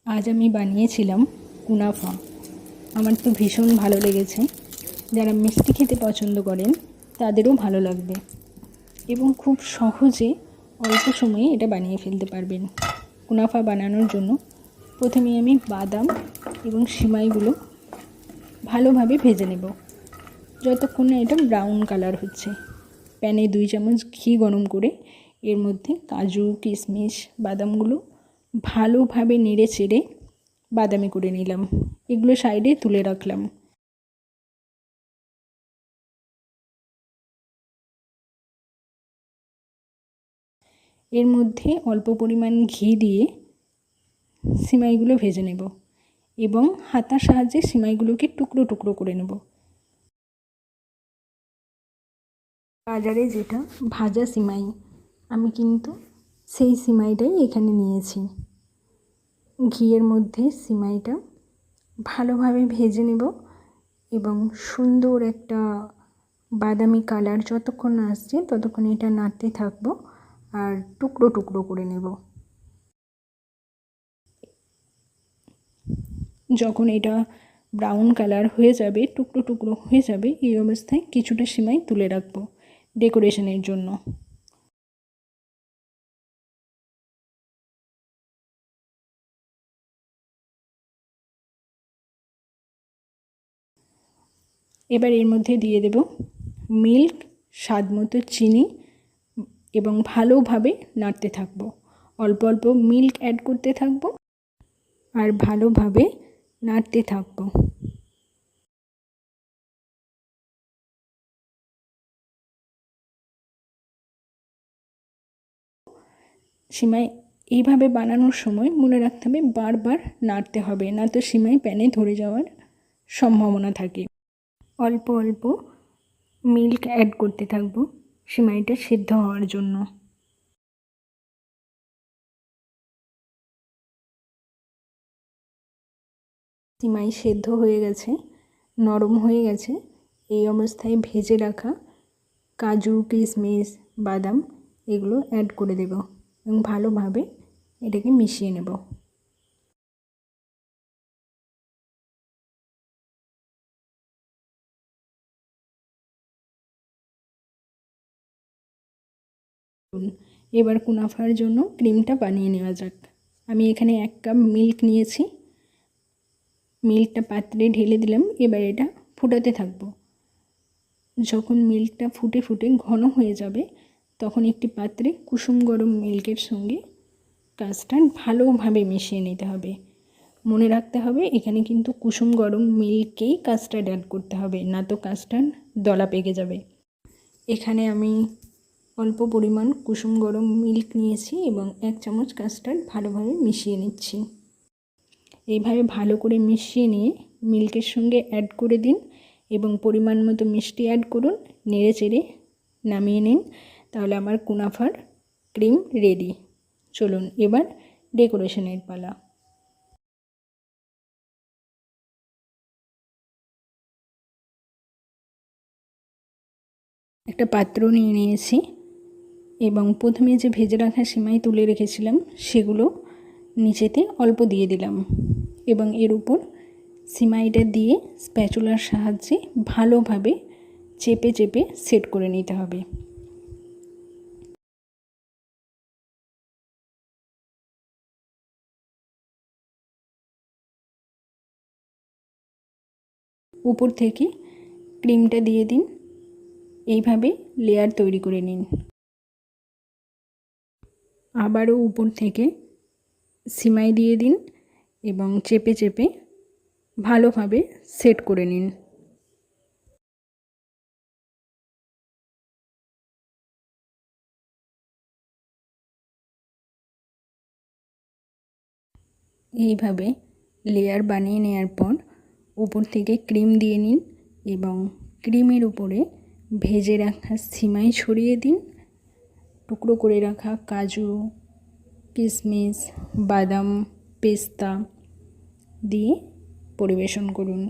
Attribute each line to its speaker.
Speaker 1: আজ আমি বানিয়েছিলাম কুনাফা। আমার তো ভীষণ ভালো লেগেছে। যারা মিষ্টি খেতে পছন্দ করেন তাদেরও ভালো লাগবে এবং খুব সহজে অল্প সময়ে এটা বানিয়ে ফেলতে পারবেন। কুনাফা বানানোর জন্য প্রথমে আমি বাদাম এবং সিমাইগুলো ভালোভাবে ভেজে নেব যতক্ষণ না এটা ব্রাউন কালার হচ্ছে। প্যানে 2 চামচ ঘি গরম করে এর মধ্যে কাজু, কিশমিশ, বাদামগুলো ভালোভাবে নেড়ে চেড়ে বাদামি করে নিলাম। এগুলো সাইডে তুলে রাখলাম। এর মধ্যে অল্প পরিমাণ ঘি দিয়ে সিমাইগুলো ভেজে নেব এবং হাতার সাহায্যে সিমাইগুলোকে টুকরো টুকরো করে নেব। বাজারে যেটা ভাজা সিমাই, আমি কিন্তু সেই সিমাইটাই এখানে নিয়েছি। ঘিয়ের মধ্যে সিমাইটা ভালোভাবে ভেজে নেব এবং সুন্দর একটা বাদামি কালার যতক্ষণ না আসছে ততক্ষণ এটা নাড়তে থাকবো আর টুকরো টুকরো করে নেব। যখন এটা ব্রাউন কালার হয়ে যাবে, টুকরো টুকরো হয়ে যাবে, এই অবস্থায় কিছুটা সিমাই তুলে রাখবো ডেকোরেশনের জন্য। এবার এর মধ্যে দিয়ে দেব মিল্ক, স্বাদ মতো চিনি এবং ভালোভাবে নাড়তে থাকবো। অল্প অল্প মিল্ক অ্যাড করতে থাকবো আর ভালোভাবে নাড়তে থাকবো। সিমাই এইভাবে বানানোর সময় মনে রাখতে হবে বারবার নাড়তে হবে, না তো সিমাই প্যানে ধরে যাওয়ার সম্ভাবনা থাকে। অল্প অল্প মিল্ক অ্যাড করতে থাকবো সিমাইটা সিদ্ধ হওয়ার জন্য। সিমাই সেদ্ধ হয়ে গেছে, নরম হয়ে গেছে। এই অবস্থায় ভেজে রাখা কাজু, কিশমিশ, বাদাম এগুলো অ্যাড করে দেব এবং ভালোভাবে এটাকে মিশিয়ে নেব। এবার কুনাফার জন্য ক্রিমটা বানিয়ে নেওয়া যাক। আমি এখানে 1 কাপ মিল্ক নিয়েছি। মিল্কটা পাত্রে ঢেলে দিলাম। এবার এটা ফুটাতে থাকবো। যখন মিল্কটা ফুটে ফুটে ঘন হয়ে যাবে তখন একটি পাত্রে কুসুম গরম মিল্কের সঙ্গে কাস্টার্ড ভালোভাবে মিশিয়ে নিতে হবে। মনে রাখতে হবে এখানে কিন্তু কুসুম গরম মিল্কেই কাস্টার্ড অ্যাড করতে হবে, না তো কাস্টার্ড দলা পেকে যাবে। এখানে আমি অল্প পরিমাণ কুসুম গরম মিল্ক নিয়েছি এবং 1 চামচ কাস্টার্ড ভালোভাবে মিশিয়ে নিচ্ছি। এইভাবে ভালো করে মিশিয়ে নিয়ে মিল্কের সঙ্গে অ্যাড করে দিন এবং পরিমাণ মতো মিষ্টি অ্যাড করুন। নেড়ে চেড়ে নামিয়ে নিন। তাহলে আমার কুনাফার ক্রিম রেডি। চলুন এবার ডেকোরেশনের পালা। একটা পাত্র নিয়ে নিয়েছি এবং প্রথমে যে ভেজে রাখা সিমাই তুলে রেখেছিলাম সেগুলো নিচেতে অল্প দিয়ে দিলাম এবং এর উপর সিমাইটা দিয়ে স্প্যাচুলার সাহায্যে ভালোভাবে চেপে চেপে সেট করে নিতে হবে। উপর থেকে ক্রিমটা দিয়ে দিন। এইভাবে লেয়ার তৈরি করে নিন। আবারও উপর থেকে সিমাই দিয়ে দিন এবং চেপে চেপে ভালোভাবে সেট করে নিন। এইভাবে লেয়ার বানিয়ে নেওয়ার পর উপর থেকে ক্রিম দিয়ে নিন এবং ক্রিমের উপরে ভেজে রাখা সিমাই ছড়িয়ে দিন। টুকরো করে রাখা কাজু, কিশমিশ, বাদাম, পেস্তা দিয়ে পরিবেশন করুন।